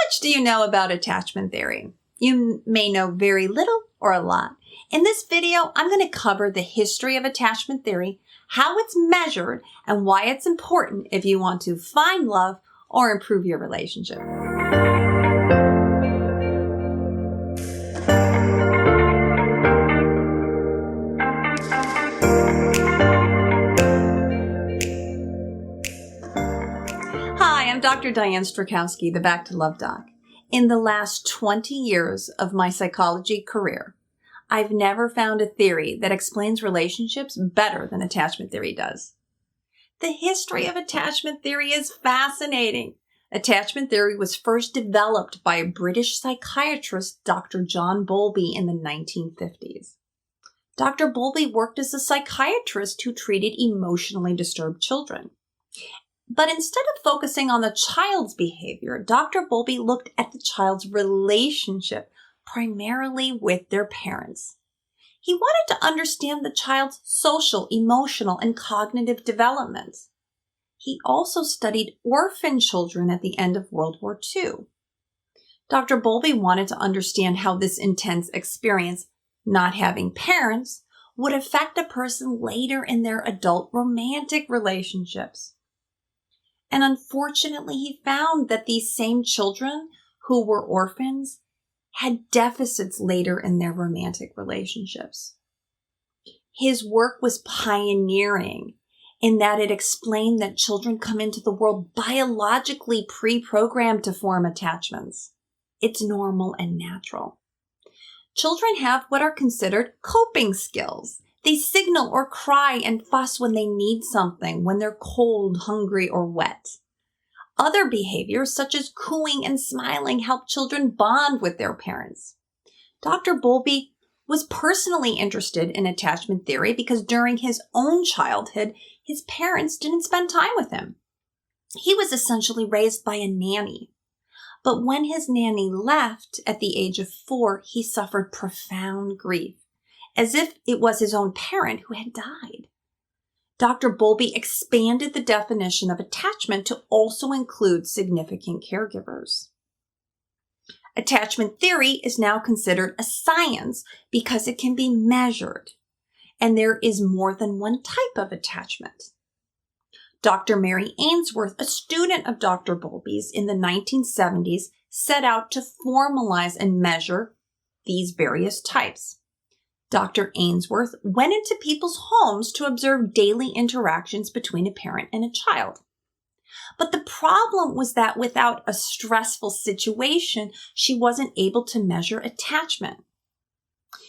much do you know about attachment theory? You may know very little or a lot. In this video, I'm going to cover the history of attachment theory, how it's measured, and why it's important if you want to find love or improve your relationship. Hi, I'm Dr. Diane, the Back to Love Doc. In the last 20 years of my psychology career, I've never found a theory that explains relationships better than attachment theory does. The history of attachment theory is fascinating. Attachment theory was first developed by a British psychiatrist, Dr. John Bowlby, in the 1950s. Dr. Bowlby worked as a psychiatrist who treated emotionally disturbed children. But instead of focusing on the child's behavior, Dr. Bowlby looked at the child's relationship, primarily with their parents. He wanted to understand the child's social, emotional, and cognitive development. He also studied orphan children at the end of World War II. Dr. Bowlby wanted to understand how this intense experience, not having parents, would affect a person later in their adult romantic relationships. And unfortunately, he found that these same children who were orphans had deficits later in their romantic relationships. His work was pioneering in that it explained that children come into the world biologically pre-programmed to form attachments. It's normal and natural. Children have what are considered coping skills. They signal or cry and fuss when they need something, when they're cold, hungry, or wet. Other behaviors, such as cooing and smiling, help children bond with their parents. Dr. Bowlby was personally interested in attachment theory because during his own childhood, his parents didn't spend time with him. He was essentially raised by a nanny. But when his nanny left at the age of 4, he suffered profound grief, as if it was his own parent who had died. Dr. Bowlby expanded the definition of attachment to also include significant caregivers. Attachment theory is now considered a science because it can be measured, and there is more than one type of attachment. Dr. Mary Ainsworth, a student of Dr. Bowlby's in the 1970s, set out to formalize and measure these various types. Dr. Ainsworth went into people's homes to observe daily interactions between a parent and a child. But the problem was that without a stressful situation, she wasn't able to measure attachment.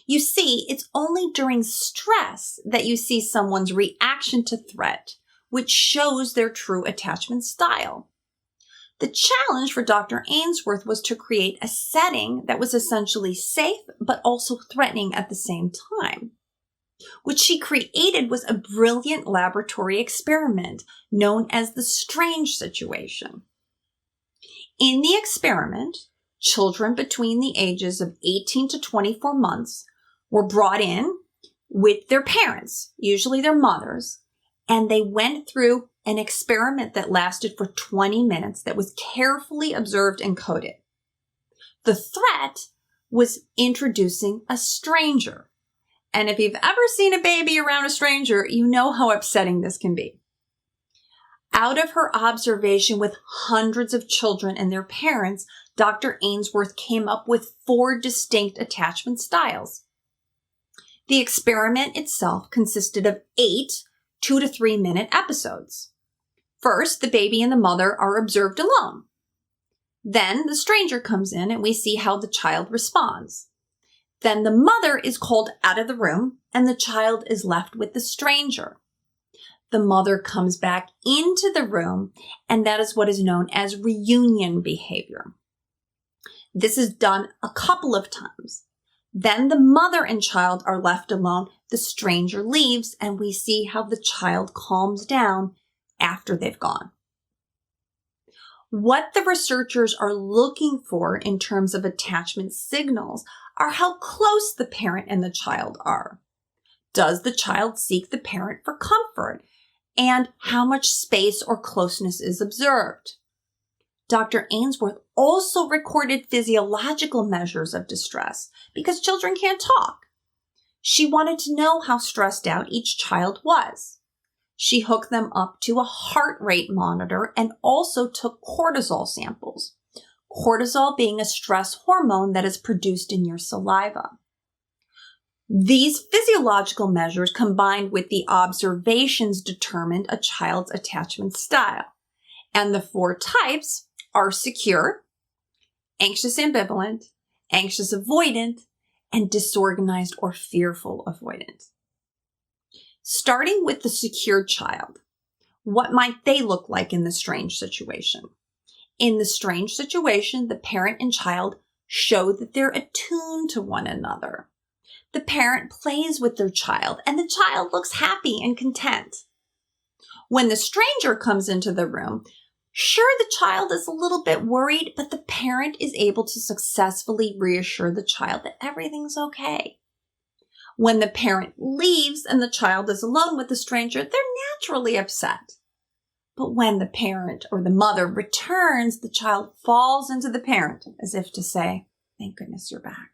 You see, it's only during stress that you see someone's reaction to threat, which shows their true attachment style. The challenge for Dr. Ainsworth was to create a setting that was essentially safe but also threatening at the same time. What she created was a brilliant laboratory experiment known as the strange situation. In the experiment, children between the ages of 18 to 24 months were brought in with their parents, usually their mothers, and they went through an experiment that lasted for 20 minutes that was carefully observed and coded. The threat was introducing a stranger. And if you've ever seen a baby around a stranger, you know how upsetting this can be. Out of her observation with hundreds of children and their parents, Dr. Ainsworth came up with 4 distinct attachment styles. The experiment itself consisted of 8 2 to 3 minute episodes. First, the baby and the mother are observed alone. Then the stranger comes in and we see how the child responds. Then the mother is called out of the room and the child is left with the stranger. The mother comes back into the room, and that is what is known as reunion behavior. This is done a couple of times. Then the mother and child are left alone, the stranger leaves, and we see how the child calms down after they've gone. What the researchers are looking for in terms of attachment signals are how close the parent and the child are. Does the child seek the parent for comfort? And how much space or closeness is observed? Dr. Ainsworth also recorded physiological measures of distress because children can't talk. She wanted to know how stressed out each child was. She hooked them up to a heart rate monitor and also took cortisol samples, cortisol being a stress hormone that is produced in your saliva. These physiological measures combined with the observations determined a child's attachment style. And the 4 types are secure, anxious ambivalent, anxious avoidant, and disorganized or fearful avoidant. Starting with the secure child, what might they look like in the strange situation? In the strange situation, the parent and child show that they're attuned to one another. The parent plays with their child, and the child looks happy and content. When the stranger comes into the room, sure, the child is a little bit worried, but the parent is able to successfully reassure the child that everything's okay. When the parent leaves and the child is alone with the stranger, they're naturally upset. But when the parent or the mother returns, the child falls into the parent as if to say, "Thank goodness you're back."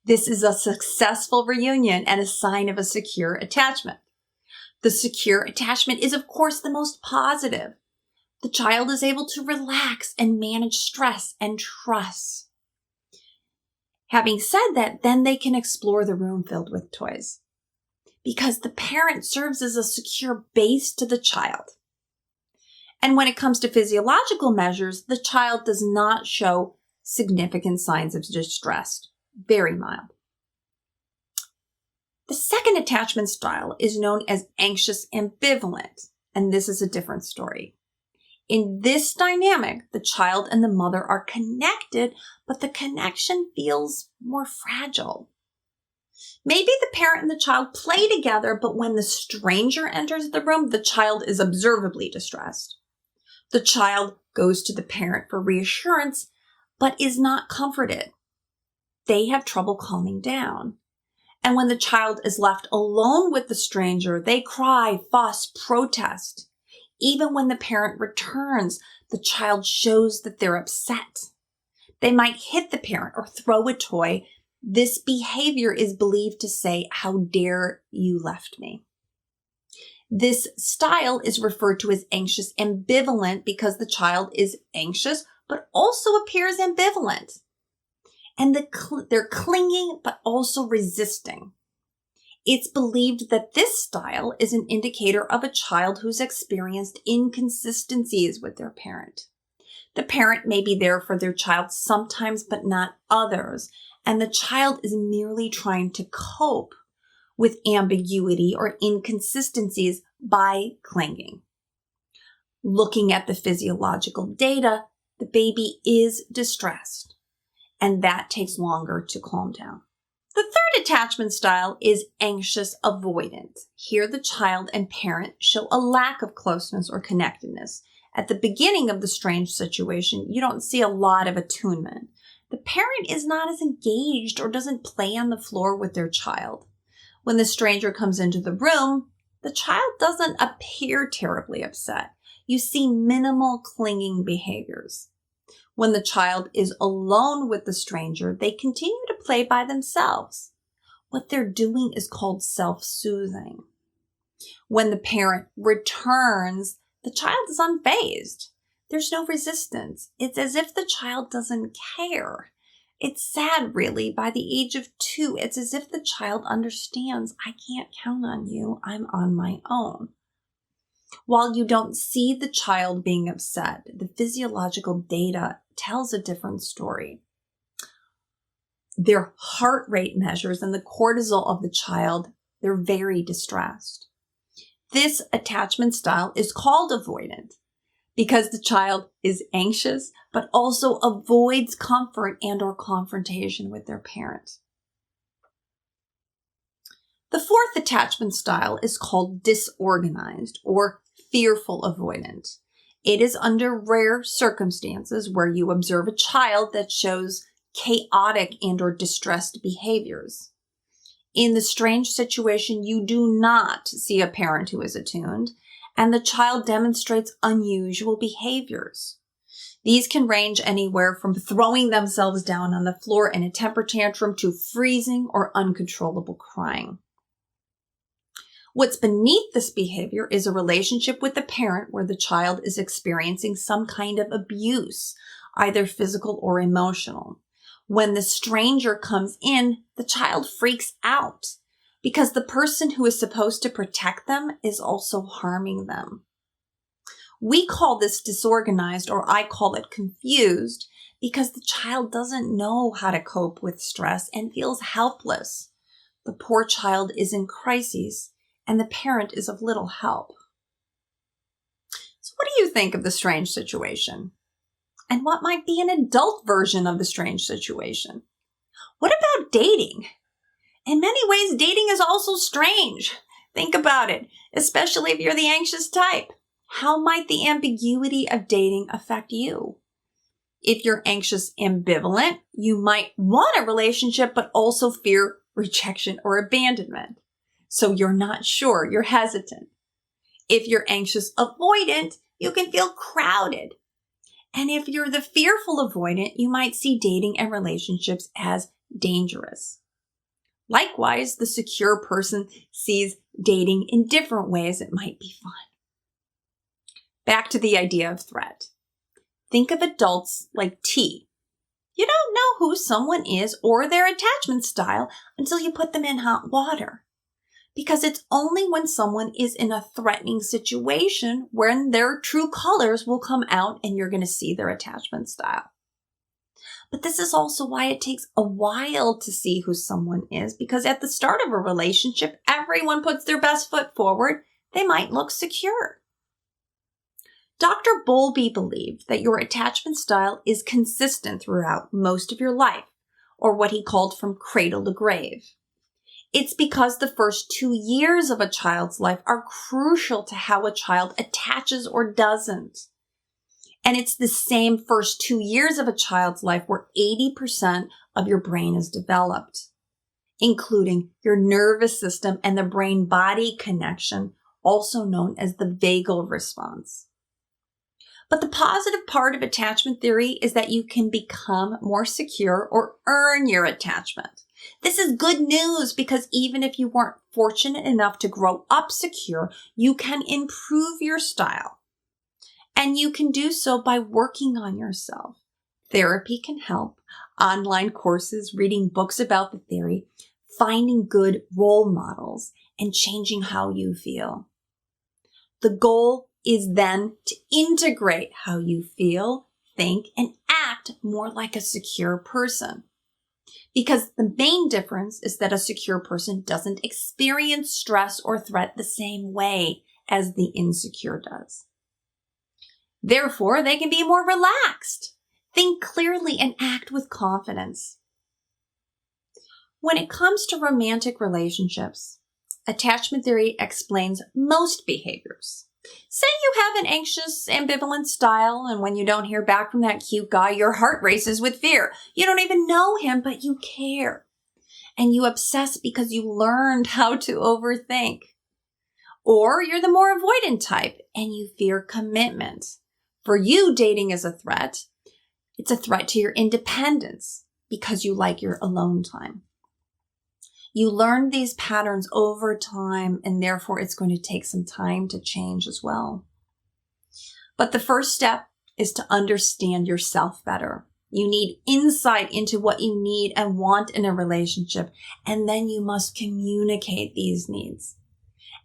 This is a successful reunion and a sign of a secure attachment. The secure attachment is, of course, the most positive. The child is able to relax and manage stress and trust. Having said that, then they can explore the room filled with toys because the parent serves as a secure base to the child. And when it comes to physiological measures, the child does not show significant signs of distress, very mild. The second attachment style is known as anxious ambivalent, and this is a different story. In this dynamic, the child and the mother are connected, but the connection feels more fragile. Maybe the parent and the child play together, but when the stranger enters the room, the child is observably distressed. The child goes to the parent for reassurance, but is not comforted. They have trouble calming down. And when the child is left alone with the stranger, they cry, fuss, protest. Even when the parent returns, the child shows that they're upset. They might hit the parent or throw a toy. This behavior is believed to say, "How dare you left me?" This style is referred to as anxious ambivalent because the child is anxious but also appears ambivalent. And they're clinging but also resisting. It's believed that this style is an indicator of a child who's experienced inconsistencies with their parent. The parent may be there for their child sometimes, but not others, and the child is merely trying to cope with ambiguity or inconsistencies by clinging. Looking at the physiological data, the baby is distressed, and that takes longer to calm down. The third attachment style is anxious avoidant. Here, the child and parent show a lack of closeness or connectedness. At the beginning of the strange situation, you don't see a lot of attunement. The parent is not as engaged or doesn't play on the floor with their child. When the stranger comes into the room, the child doesn't appear terribly upset. You see minimal clinging behaviors. When the child is alone with the stranger, they continue to play by themselves. What they're doing is called self-soothing. When the parent returns, the child is unfazed. There's no resistance. It's as if the child doesn't care. It's sad, really. By the age of 2, it's as if the child understands, "I can't count on you. I'm on my own." While you don't see the child being upset, the physiological data tells a different story. Their heart rate measures and the cortisol of the child, they're very distressed. This attachment style is called avoidant because the child is anxious, but also avoids comfort and or confrontation with their parent. The fourth attachment style is called disorganized or fearful avoidant. It is under rare circumstances where you observe a child that shows chaotic and or distressed behaviors. In the strange situation, you do not see a parent who is attuned, and the child demonstrates unusual behaviors. These can range anywhere from throwing themselves down on the floor in a temper tantrum to freezing or uncontrollable crying. What's beneath this behavior is a relationship with the parent where the child is experiencing some kind of abuse, either physical or emotional. When the stranger comes in, the child freaks out because the person who is supposed to protect them is also harming them. We call this disorganized, or I call it confused, because the child doesn't know how to cope with stress and feels helpless. The poor child is in crises, and the parent is of little help. So what do you think of the strange situation? And what might be an adult version of the strange situation? What about dating? In many ways, dating is also strange. Think about it, especially if you're the anxious type. How might the ambiguity of dating affect you? If you're anxious ambivalent, you might want a relationship but also fear rejection or abandonment. So you're not sure, you're hesitant. If you're anxious avoidant, you can feel crowded. And if you're the fearful avoidant, you might see dating and relationships as dangerous. Likewise, the secure person sees dating in different ways. It might be fun. Back to the idea of threat. Think of adults like T. You don't know who someone is or their attachment style until you put them in hot water. Because it's only when someone is in a threatening situation when their true colors will come out and you're going to see their attachment style. But this is also why it takes a while to see who someone is, because at the start of a relationship, everyone puts their best foot forward. They might look secure. Dr. Bowlby believed that your attachment style is consistent throughout most of your life, or what he called from cradle to grave. It's because the first 2 years of a child's life are crucial to how a child attaches or doesn't. And it's the same first 2 years of a child's life where 80% of your brain is developed, including your nervous system and the brain-body connection, also known as the vagal response. But the positive part of attachment theory is that you can become more secure or earn your attachment. This is good news because even if you weren't fortunate enough to grow up secure, you can improve your style. And you can do so by working on yourself. Therapy can help. Online courses, reading books about the theory, finding good role models, and changing how you feel. The goal is then to integrate how you feel, think, and act more like a secure person. Because the main difference is that a secure person doesn't experience stress or threat the same way as the insecure does. Therefore, they can be more relaxed, think clearly, and act with confidence. When it comes to romantic relationships, attachment theory explains most behaviors. Say you have an anxious, ambivalent style, and when you don't hear back from that cute guy, your heart races with fear. You don't even know him, but you care. And you obsess because you learned how to overthink. Or you're the more avoidant type, and you fear commitment. For you, dating is a threat. It's a threat to your independence because you like your alone time. You learn these patterns over time, and therefore it's going to take some time to change as well. But the first step is to understand yourself better. You need insight into what you need and want in a relationship, and then you must communicate these needs.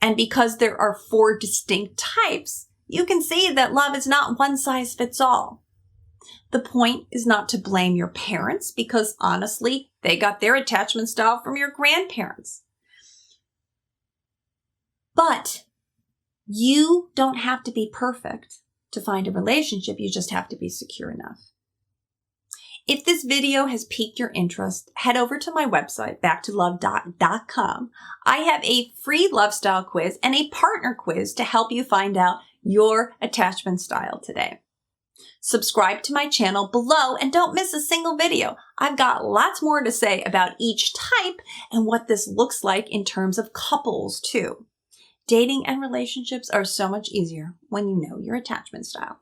And because there are 4 distinct types, you can see that love is not one size fits all. The point is not to blame your parents because honestly, they got their attachment style from your grandparents. But you don't have to be perfect to find a relationship. You just have to be secure enough. If this video has piqued your interest, head over to my website, backtolove.com. I have a free love style quiz and a partner quiz to help you find out your attachment style today. Subscribe to my channel below and don't miss a single video. I've got lots more to say about each type and what this looks like in terms of couples too. Dating and relationships are so much easier when you know your attachment style.